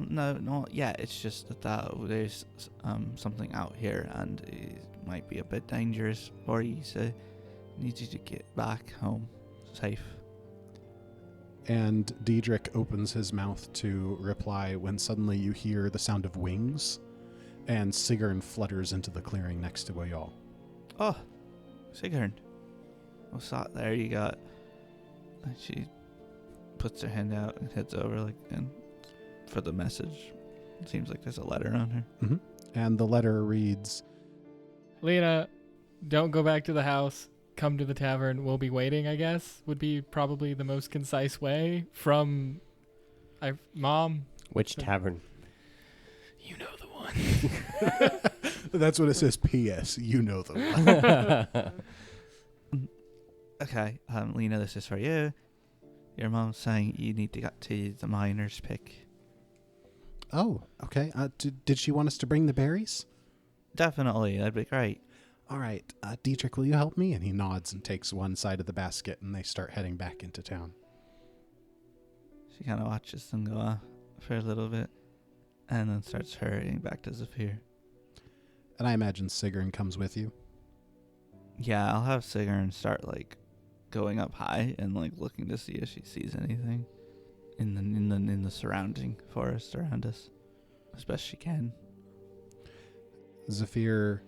[SPEAKER 6] No, not yet. It's just that there's something out here, and it might be a bit dangerous for you, so I need you to get back home safe.
[SPEAKER 4] And Diedrich opens his mouth to reply when suddenly you hear the sound of wings, and Sigrun flutters into the clearing next to y'all.
[SPEAKER 6] Oh, Sigrun. What's that there you got? And she puts her hand out and heads over and for the message. It seems like there's a letter on her.
[SPEAKER 4] Mm-hmm. And the letter reads,
[SPEAKER 7] Lena, don't go back to the house. Come to the tavern. We'll be waiting, I guess, would be probably the most concise way from Mom.
[SPEAKER 5] Which tavern?
[SPEAKER 7] You know the one.
[SPEAKER 4] That's what it says, P.S. You know the one.
[SPEAKER 6] Okay, Lena, this is for you. Your mom's saying you need to get to the miner's pick.
[SPEAKER 4] Oh, okay. Did she want us to bring the berries?
[SPEAKER 6] Definitely, that'd be great.
[SPEAKER 4] All right. Diedrich, will you help me? And he nods and takes one side of the basket, and they start heading back into town.
[SPEAKER 6] She kind of watches them go off for a little bit, and then starts hurrying back to Zephyr.
[SPEAKER 4] And I imagine Sigrun comes with you.
[SPEAKER 6] Yeah, I'll have Sigrun start going up high and looking to see if she sees anything in the surrounding forest around us, as best she can.
[SPEAKER 4] Zephyr,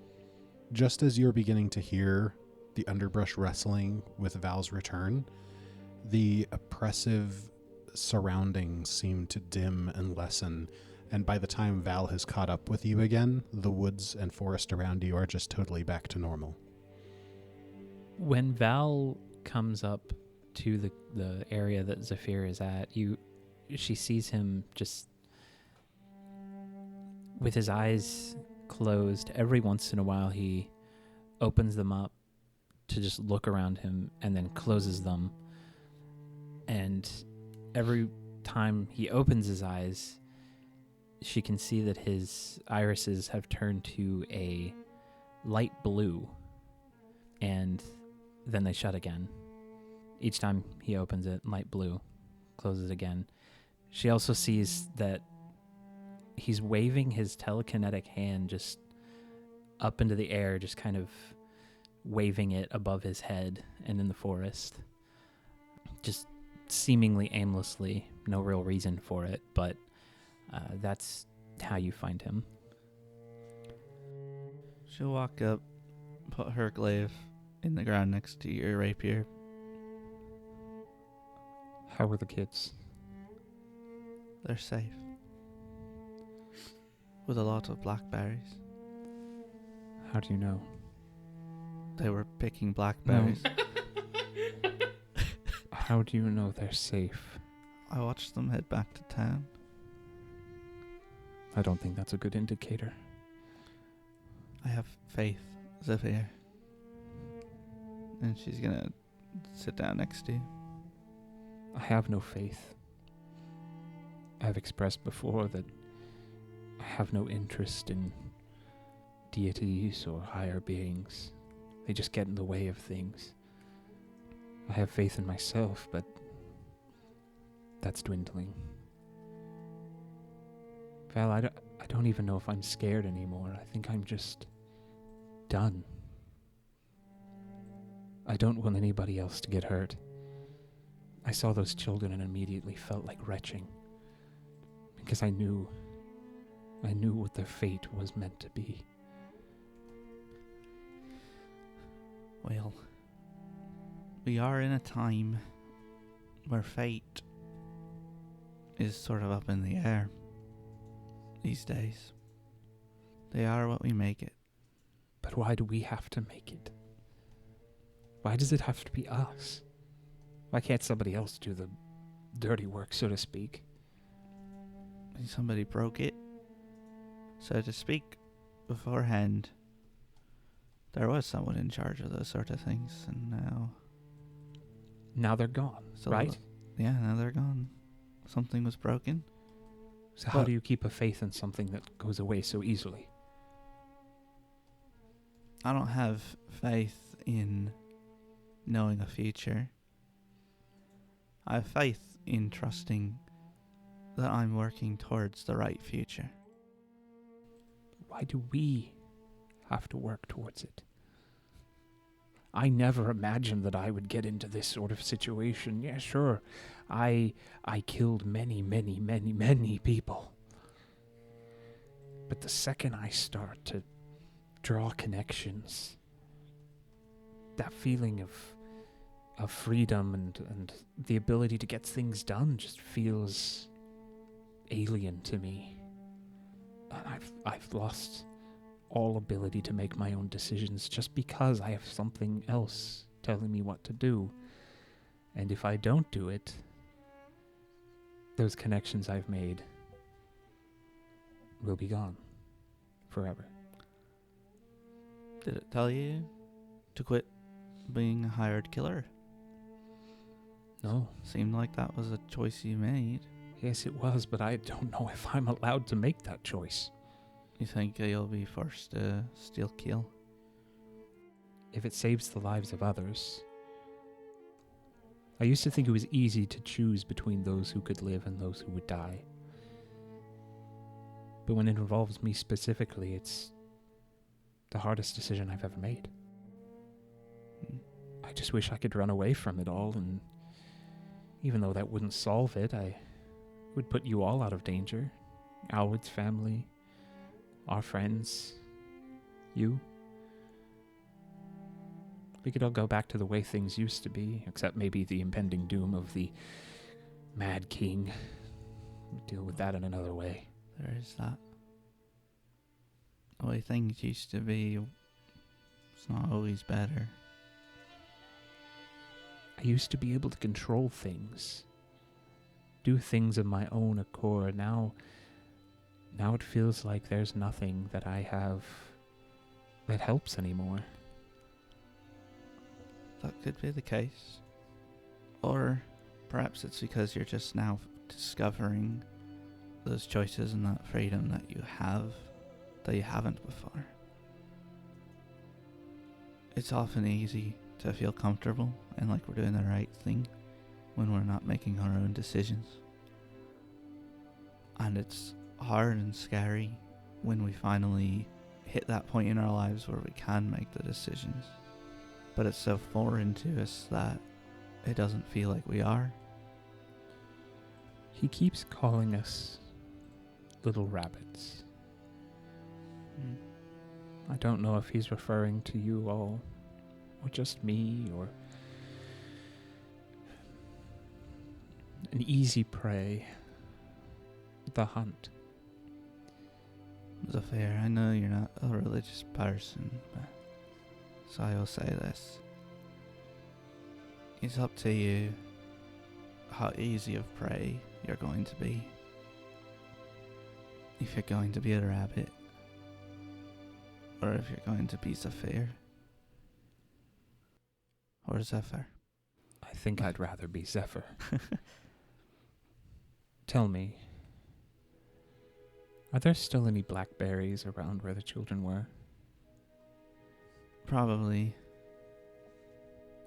[SPEAKER 4] just as you're beginning to hear the underbrush wrestling with Val's return, the oppressive surroundings seem to dim and lessen, and by the time Val has caught up with you again, the woods and forest around you are just totally back to normal.
[SPEAKER 3] When Val comes up to the area that Zephyr is at, she sees him just with his eyes closed. Every once in a while he opens them up to just look around him and then closes them. And every time he opens his eyes, she can see that his irises have turned to a light blue, and then they shut again. Each time he opens it, light blue, closes again. She also sees that he's waving his telekinetic hand just up into the air, just kind of waving it above his head and in the forest. Just seemingly aimlessly, no real reason for it, but that's how you find him.
[SPEAKER 6] She'll walk up, put her glaive in the ground next to your rapier.
[SPEAKER 3] How were the kids?
[SPEAKER 6] They're safe. With a lot of blackberries.
[SPEAKER 3] How do you know?
[SPEAKER 6] They were picking blackberries.
[SPEAKER 3] How do you know they're safe?
[SPEAKER 6] I watched them head back to town.
[SPEAKER 3] I don't think that's a good indicator.
[SPEAKER 6] I have faith, Zephyr. And she's gonna sit down next to you.
[SPEAKER 3] I have no faith. I've expressed before that I have no interest in deities or higher beings. They just get in the way of things. I have faith in myself, but that's dwindling. Val, I don't even know if I'm scared anymore. I think I'm just done. I don't want anybody else to get hurt. I saw those children and immediately felt like retching. Because I knew what their fate was meant to be.
[SPEAKER 6] Well, we are in a time where fate is sort of up in the air these days. They are what we make it.
[SPEAKER 3] But why do we have to make it? Why does it have to be us? Why can't somebody else do the dirty work, so to speak?
[SPEAKER 6] Somebody broke it, so to speak, beforehand. There was someone in charge of those sort of things, and
[SPEAKER 3] Now they're gone,
[SPEAKER 6] So
[SPEAKER 3] right?
[SPEAKER 6] now they're gone. Something was broken.
[SPEAKER 3] So how
[SPEAKER 4] But-
[SPEAKER 3] do you keep a faith in something that goes away so easily?
[SPEAKER 6] I don't have faith in knowing a future. I have faith in trusting that I'm working towards the right future.
[SPEAKER 3] Why do we have to work towards it? I never imagined that I would get into this sort of situation. Yeah, sure. I killed many, many, many, many people. But the second I start to draw connections, that feeling of freedom and the ability to get things done just feels alien to me. And I've lost all ability to make my own decisions just because I have something else telling me what to do. And if I don't do it, those connections I've made will be gone forever.
[SPEAKER 6] Did it tell you to quit being a hired killer?
[SPEAKER 3] No.
[SPEAKER 6] Seemed like that was a choice you made.
[SPEAKER 3] Yes, it was, but I don't know if I'm allowed to make that choice.
[SPEAKER 6] You think you'll be forced to still kill?
[SPEAKER 3] If it saves the lives of others. I used to think it was easy to choose between those who could live and those who would die. But when it involves me specifically, it's the hardest decision I've ever made. I just wish I could run away from it all, and even though that wouldn't solve it, I would put you all out of danger. Alwood's family, our friends, you. We could all go back to the way things used to be, except maybe the impending doom of the Mad King. We'll deal with that in another way.
[SPEAKER 6] There is that. The way things used to be, it's not always better.
[SPEAKER 3] I used to be able to control things, do things of my own accord. Now it feels like there's nothing that I have that helps anymore.
[SPEAKER 6] That could be the case. Or perhaps it's because you're just now discovering those choices and that freedom that you have that you haven't before. It's often easy to feel comfortable and like we're doing the right thing when we're not making our own decisions. And it's hard and scary when we finally hit that point in our lives where we can make the decisions. But it's so foreign to us that it doesn't feel like we are.
[SPEAKER 3] He keeps calling us little rabbits. I don't know if he's referring to you all, or just me, or an easy prey. The hunt.
[SPEAKER 6] Zafir, I know you're not a religious person, but so I will say this. It's up to you how easy of prey you're going to be. If you're going to be a rabbit, or if you're going to be Zafir, or Zephyr.
[SPEAKER 3] I think I'd rather be Zephyr. Tell me, are there still any blackberries around where the children were?
[SPEAKER 6] Probably.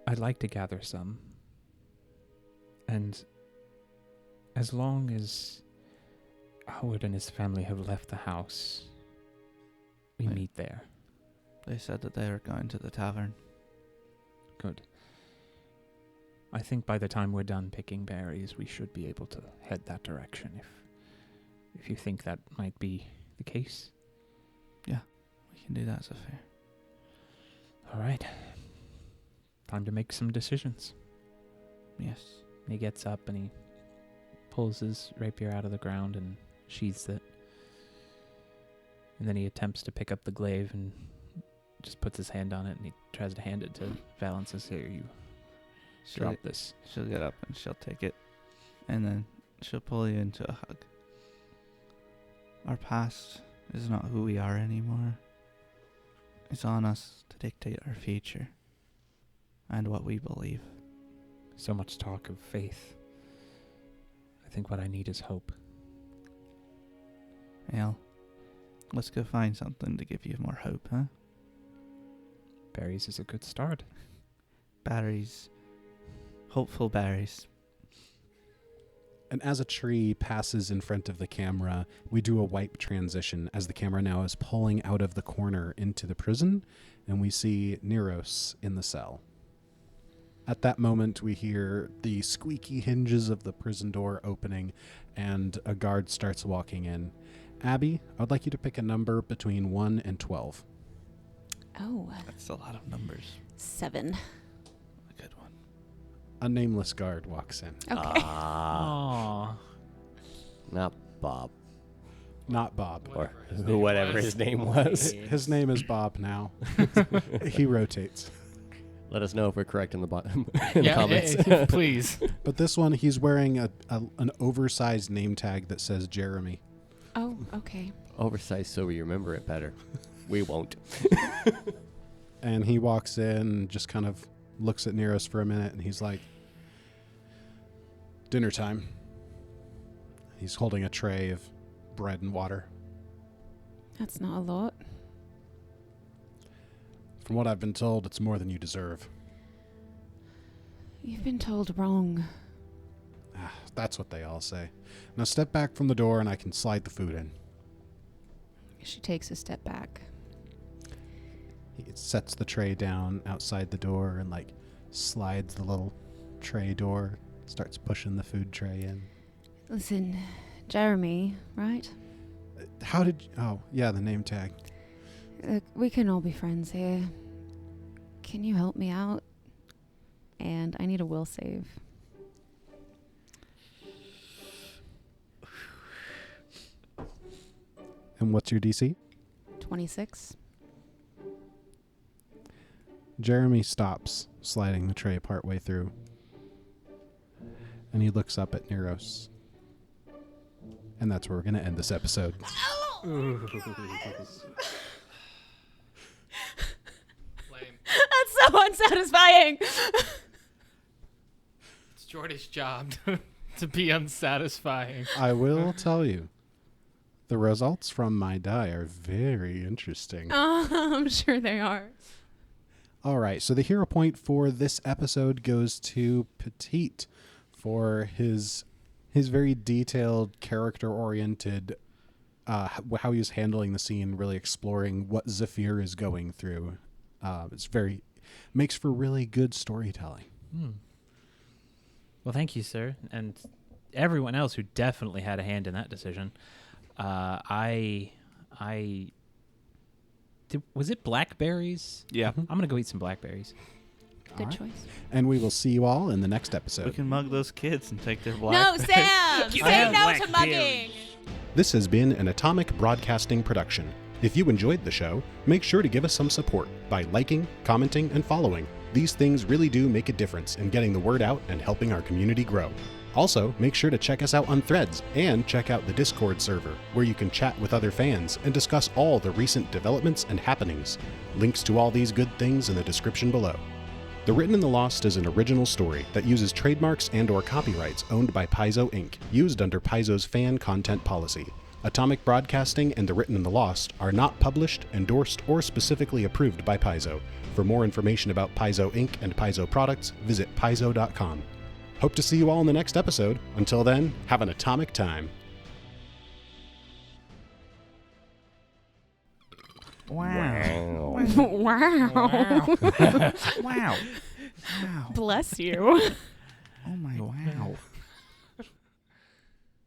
[SPEAKER 3] I'd like to gather some. And as long as Howard and his family have left the house, we
[SPEAKER 6] Right.
[SPEAKER 3] meet there.
[SPEAKER 6] They said that they were going to the tavern.
[SPEAKER 3] Good. I think by the time we're done picking berries, we should be able to head that direction if you think that might be the case.
[SPEAKER 6] We can do that, Zafir.
[SPEAKER 3] All right. Time to make some decisions.
[SPEAKER 6] Yes.
[SPEAKER 3] He gets up and he pulls his rapier out of the ground and sheathes it. And then he attempts to pick up the glaive and just puts his hand on it and he tries to hand it to Val and says, "Here, you drop this."
[SPEAKER 6] She'll get up and she'll take it, and then she'll pull you into a hug. Our past is not who we are anymore. It's on us to dictate our future and what we believe.
[SPEAKER 3] So much talk of faith. I think what I need is hope.
[SPEAKER 6] Well, let's go find something to give you more hope, huh?
[SPEAKER 3] Berries is a good start.
[SPEAKER 6] Berries. Hopeful berries.
[SPEAKER 4] And as a tree passes in front of the camera, we do a wipe transition as the camera now is pulling out of the corner into the prison, and we see Neros in the cell. At that moment, we hear the squeaky hinges of the prison door opening, and a guard starts walking in. Abby, I would like you to pick a number between 1 and 12.
[SPEAKER 8] Oh,
[SPEAKER 6] That's a lot of numbers.
[SPEAKER 8] 7.
[SPEAKER 6] A good one.
[SPEAKER 4] A nameless guard walks in.
[SPEAKER 8] Okay.
[SPEAKER 3] Aww.
[SPEAKER 5] Not Bob.
[SPEAKER 4] Not Bob.
[SPEAKER 5] Or whatever his name was.
[SPEAKER 4] His name is Bob now. He rotates.
[SPEAKER 5] Let us know if we're correct in the bottom in the
[SPEAKER 7] Yeah,
[SPEAKER 5] comments.
[SPEAKER 7] please.
[SPEAKER 4] But this one, he's wearing an oversized name tag that says Jeremy.
[SPEAKER 8] Oh, okay.
[SPEAKER 5] Oversized so we remember it better. We won't.
[SPEAKER 4] And he walks in and just kind of looks at Neros for a minute, and he's like, dinner time. He's holding a tray of bread and water.
[SPEAKER 8] That's not a lot.
[SPEAKER 4] From what I've been told, it's more than you deserve.
[SPEAKER 8] You've been told wrong.
[SPEAKER 4] That's what they all say. Now step back from the door and I can slide the food in.
[SPEAKER 8] She takes a step back.
[SPEAKER 4] He sets the tray down outside the door and like slides the little tray door, starts pushing the food tray in.
[SPEAKER 8] Listen, Jeremy, right?
[SPEAKER 4] How did... Oh, yeah, the name tag.
[SPEAKER 8] Look, we can all be friends here. Can you help me out? And I need a will save.
[SPEAKER 4] And what's your DC?
[SPEAKER 8] 26.
[SPEAKER 4] Jeremy stops sliding the tray partway through. And he looks up at Neros. And that's where we're going to end this episode.
[SPEAKER 8] That's so unsatisfying.
[SPEAKER 7] It's Jordy's job to be unsatisfying.
[SPEAKER 4] I will tell you, the results from my die are very interesting.
[SPEAKER 8] I'm sure they are.
[SPEAKER 4] All right, so the hero point for this episode goes to Petite for his very detailed, character-oriented, how he's handling the scene, really exploring what Zephyr is going through. Makes for really good storytelling.
[SPEAKER 3] Well, thank you, sir, and everyone else who definitely had a hand in that decision. Was it blackberries?
[SPEAKER 6] Yeah.
[SPEAKER 3] I'm gonna go eat some blackberries.
[SPEAKER 8] Good
[SPEAKER 4] All right.
[SPEAKER 8] choice.
[SPEAKER 4] And we will see you all in the next
[SPEAKER 6] We
[SPEAKER 4] episode.
[SPEAKER 6] can mug those kids and take their black.
[SPEAKER 8] No, Sam! Say no to mugging!
[SPEAKER 4] This has been an Atomic Broadcasting production. If you enjoyed the show, make sure to give us some support by liking, commenting, and following. These things really do make a difference in getting the word out and helping our community grow. Also, make sure to check us out on Threads and check out the Discord server, where you can chat with other fans and discuss all the recent developments and happenings. Links to all these good things in the description below. The Written in the Lost is an original story that uses trademarks and/or copyrights owned by Paizo Inc., used under Paizo's fan content policy. Atomic Broadcasting and The Written in the Lost are not published, endorsed, or specifically approved by Paizo. For more information about Paizo Inc. and Paizo products, visit paizo.com. Hope to see you all in the next episode. Until then, have an atomic time.
[SPEAKER 6] Wow.
[SPEAKER 8] Wow.
[SPEAKER 6] Wow.
[SPEAKER 8] Bless you.
[SPEAKER 6] Oh my wow.